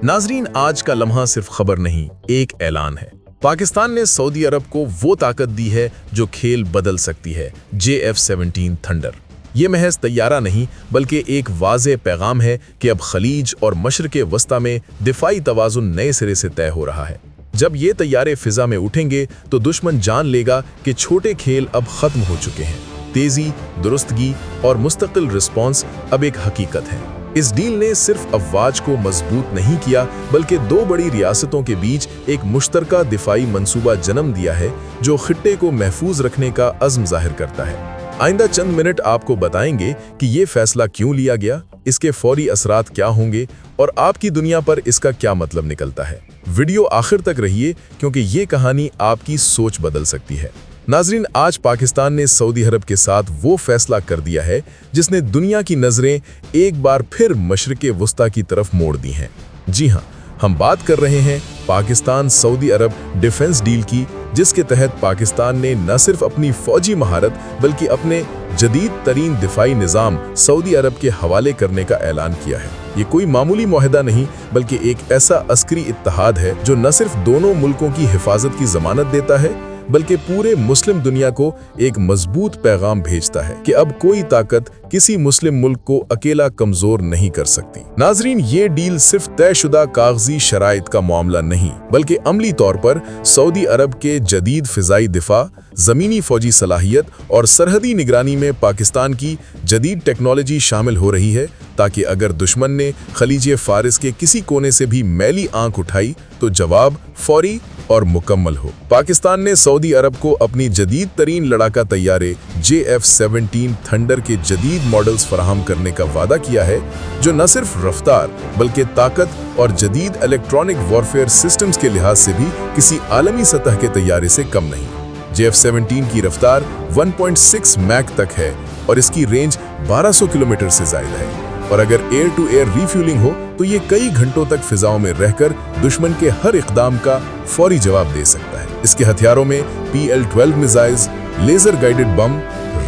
नाजरीन, आज का लम्हा सिर्फ खबर नहीं, एक ऐलान है। पाकिस्तान ने सऊदी अरब को वो ताकत दी है जो खेल बदल सकती है। JF-17 थंडर ये महज तैयारा नहीं बल्कि एक वाज़े पैगाम है कि अब खलीज और मशरक़ वस्ता में दिफाई तवाज़ुन नए सिरे से तय हो रहा है। जब ये तैयारे फिजा में उठेंगे तो दुश्मन जान लेगा कि छोटे खेल अब खत्म हो चुके हैं। तेजी, दुरुस्तगी और मुस्तकिल रिस्पॉन्स अब एक हकीकत है। इस डील ने सिर्फ अफवाज को मजबूत नहीं किया बल्कि दो बड़ी रियासतों के बीच एक मुश्तरका दिफाई मंसूबा जन्म दिया है जो खित्ते को महफूज रखने का अज़्म जाहिर करता है। आइंदा चंद मिनट आपको बताएंगे कि ये फैसला क्यों लिया गया, इसके फौरी असरात क्या होंगे और आपकी दुनिया पर इसका क्या मतलब निकलता है। वीडियो आखिर तक रहिए क्योंकि ये कहानी आपकी सोच बदल सकती है। नाजरीन, आज पाकिस्तान ने सऊदी अरब के साथ वो फैसला कर दिया है जिसने दुनिया की नज़रें एक बार फिर मशरिक़ वस्ता की तरफ मोड़ दी हैं। जी हाँ, हम बात कर रहे हैं पाकिस्तान सऊदी अरब डिफेंस डील की, जिसके तहत पाकिस्तान ने न सिर्फ अपनी फौजी महारत बल्कि अपने जदीद तरीन दिफाई निज़ाम सऊदी अरब के हवाले करने का ऐलान किया है। ये कोई मामूली मुआहदा नहीं बल्कि एक ऐसा अस्करी इत्तेहाद है जो न सिर्फ दोनों मुल्कों की हिफाजत की जमानत देता है बल्कि पूरे मुस्लिम दुनिया को एक मजबूत पैगाम भेजता है कि अब कोई ताकत किसी मुस्लिम मुल्क को अकेला कमजोर नहीं कर सकती। नाजरीन, ये डील सिर्फ तयशुदा कागजी शराइत का मामला नहीं बल्कि अमली तौर पर सऊदी अरब के जदीद फिजाई दिफा, जमीनी फौजी सलाहियत और सरहदी निगरानी में पाकिस्तान की जदीद टेक्नोलॉजी शामिल हो रही है, ताकि अगर दुश्मन ने खलीज फारिस के किसी कोने से भी मैली आंख उठाई तो जवाब फौरी और मुकम्मल हो। पाकिस्तान ने सऊदी अरब को अपनी जदीद तरीन लड़ाका तैयारे JF-17 थंडर के जदीद मॉडल्स फराहम करने का वादा किया है, जो न सिर्फ रफ्तार बल्कि ताकत और जदीद इलेक्ट्रॉनिक वॉरफेयर सिस्टम्स के लिहाज से भी किसी आलमी सतह के तैयारे से कम नहीं। JF-17 की रफ्तार 1.6 मैक तक है और इसकी रेंज 1200 किलोमीटर से ज्यादा है, और अगर एयर टू एयर रिफ्यूलिंग हो तो ये कई घंटों तक फिजाओं में रहकर दुश्मन के हर इक़दाम का फौरी जवाब दे सकता है। इसके हथियारों में PL-12 missiles, laser guided bomb,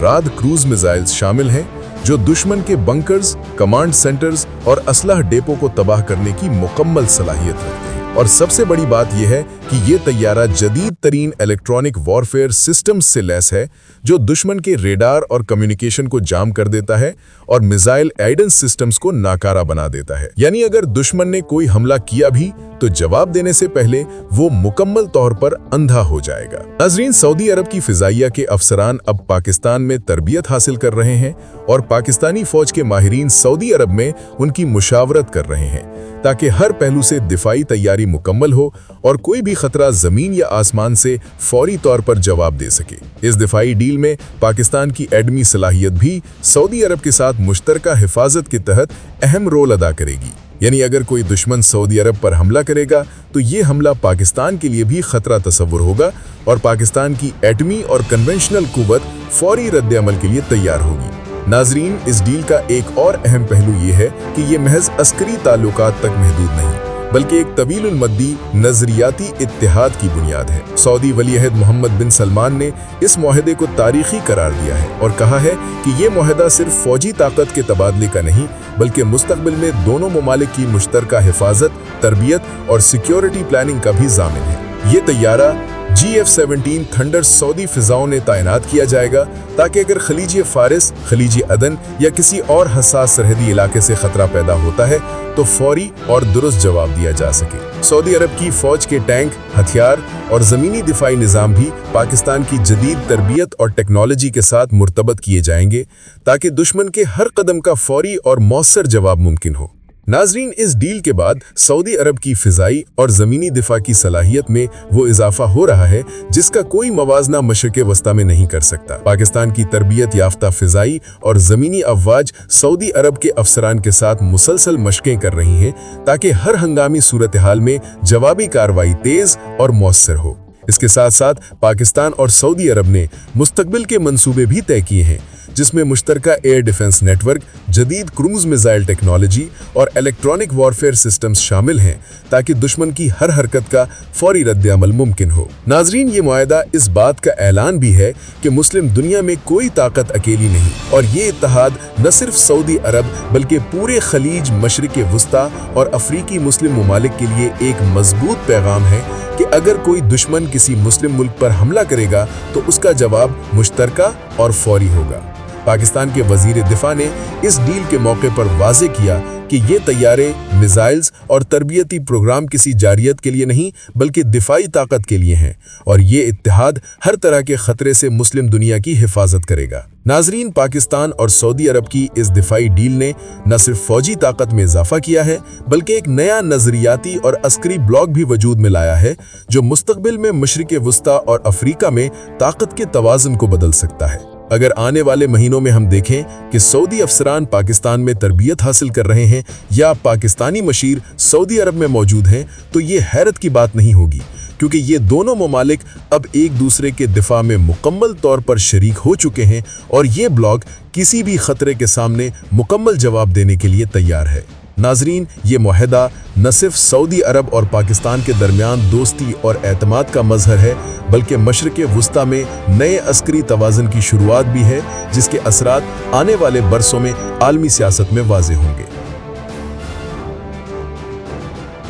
Raad cruise missiles शामिल हैं, जो दुश्मन के बंकर्स, कमांड सेंटर्स और असलह डेपो को तबाह करने की मुकम्मल सलाहियत रखते हैं। और सबसे बड़ी बात यह है कि ये तैयारा जदीद तरीन इलेक्ट्रॉनिक वॉरफेयर सिस्टम्स से लैस है, जो दुश्मन के रेडार और कम्युनिकेशन को जाम कर देता है और मिसाइल गाइडेंस सिस्टम्स को नाकारा बना देता है। यानी अगर दुश्मन ने कोई हमला किया भी तो जवाब देने से पहले वो मुकम्मल तौर पर अंधा हो जाएगा। नाजरीन, सऊदी अरब की फिजाइया के अफसरान अब पाकिस्तान में तरबियत हासिल कर रहे हैं और पाकिस्तानी फौज के माहिरीन सऊदी अरब में उनकी मुशावरत कर रहे हैं, ताकि हर पहलू से दिफाई तैयारी मुकम्मल हो और कोई भी खतरा जमीन या आसमान से फौरी तौर पर जवाब दे सके। इस दिफाई डील में पाकिस्तान की एडमी सलाहियत भी सऊदी अरब के साथ मुश्तरका हिफाजत के तहत अहम रोल अदा करेगी। यानी अगर कोई दुश्मन सऊदी अरब पर हमला करेगा तो ये हमला पाकिस्तान के लिए भी खतरा तस्वुर होगा और पाकिस्तान की एटमी और कन्वेंशनल कुव्वत फौरी रद्द-ए-अमल के लिए तैयार होगी। नाजरीन, इस डील का एक और अहम पहलू ये है कि ये महज अस्करी ताल्लुकात तक महदूद नहीं बल्कि एक तवीलुल मद्दी नजरियाती इत्तेहाद की बुनियाद है। सऊदी वली-अहद मोहम्मद बिन सलमान ने इस मुआहदे को तारीखी करार दिया है और कहा है कि ये मुआहदा सिर्फ फौजी ताकत के तबादले का नहीं बल्कि मुस्तकबिल में दोनों ममालिक की मुश्तरका हिफाजत, तरबियत और सिक्योरिटी प्लानिंग का भी ज़ामिन है। ये तैयारा JF-17 थंडर सऊदी फिजाओं ने तैनात किया जाएगा ताकि अगर खलीज फारिस, खलीज अदन या किसी और हसास सरहदी इलाके से खतरा पैदा होता है तो फौरी और दुरुस्त जवाब दिया जा सके। सऊदी अरब की फौज के टैंक, हथियार और जमीनी दिफाई निज़ाम भी पाकिस्तान की जदीद तरबियत और टेक्नोलॉजी के साथ मुर्तबत किए जाएंगे ताकि दुश्मन के हर कदम का फौरी और मौसर जवाब मुमकिन हो। नाजरीन, इस डील के बाद सऊदी अरब की फिजाई और ज़मीनी दिफा की सलाहियत में वो इजाफा हो रहा है जिसका कोई मवाजना मशरिक़ वस्ता में नहीं कर सकता। पाकिस्तान की तरबियत याफ्ता फिजाई और ज़मीनी अफवाज सऊदी अरब के अफसरान के साथ मुसलसल मशक़ें कर रही हैं ताकि हर हंगामी सूरत हाल में जवाबी कार्रवाई तेज़ और मौसर हो। इसके साथ साथ पाकिस्तान और सऊदी अरब ने मुस्तकबिल के मंसूबे भी तय किए हैं, जिसमें मुश्तरका एयर डिफेंस नेटवर्क, जदीद क्रूज मिसाइल टेक्नोलॉजी और इलेक्ट्रॉनिक वॉरफेयर सिस्टम्स शामिल हैं, ताकि दुश्मन की हर हरकत का फौरी रद्द-ए-अमल मुमकिन हो। नाजरीन, ये मुआहदा इस बात का ऐलान भी है कि मुस्लिम दुनिया में कोई ताकत अकेली नहीं, और ये इत्तेहाद न सिर्फ सऊदी अरब बल्कि पूरे खलीज, मशरिक़ वस्ता और अफ्रीकी मुस्लिम ममालिक के लिए एक मजबूत पैगाम है कि अगर कोई दुश्मन किसी मुस्लिम मुल्क पर हमला करेगा तो उसका जवाब मुश्तरका और फौरी होगा। पाकिस्तान के वजीर दिफा ने इस डील के मौके पर वाज़े किया कि ये तैयारे, मिसाइल्स और तरबियती प्रोग्राम किसी जारियत के लिए नहीं बल्कि दिफाई ताकत के लिए हैं, और ये इत्तेहाद हर तरह के खतरे से मुस्लिम दुनिया की हिफाजत करेगा। नाजरीन, पाकिस्तान और सऊदी अरब की इस दिफाई डील ने न सिर्फ फौजी ताकत में इजाफा किया है बल्कि एक नया नजरियाती और अस्करी ब्लॉक भी वजूद में लाया है, जो मुस्तकबिल में मशरिक़ वस्ता और अफ्रीका में ताकत के तवाज़ुन को बदल सकता है। अगर आने वाले महीनों में हम देखें कि सऊदी अफसरान पाकिस्तान में तरबियत हासिल कर रहे हैं या पाकिस्तानी मशीर सऊदी अरब में मौजूद हैं, तो ये हैरत की बात नहीं होगी, क्योंकि ये दोनों ममालिक अब एक दूसरे के दिफा में मुकम्मल तौर पर शरीक हो चुके हैं, और ये ब्लॉक किसी भी खतरे के सामने मुकम्मल जवाब देने के लिए तैयार है। नाजरीन, ये मुआहदा न सिर्फ सऊदी अरब और पाकिस्तान के दरमियान दोस्ती और एतमाद का मजहर है, बल्कि मशरिक़ वस्ता में नए अस्करी तवाज़ुन की शुरुआत भी है, जिसके असरात आने वाले बरसों में आलमी सियासत में वाज़ेह होंगे।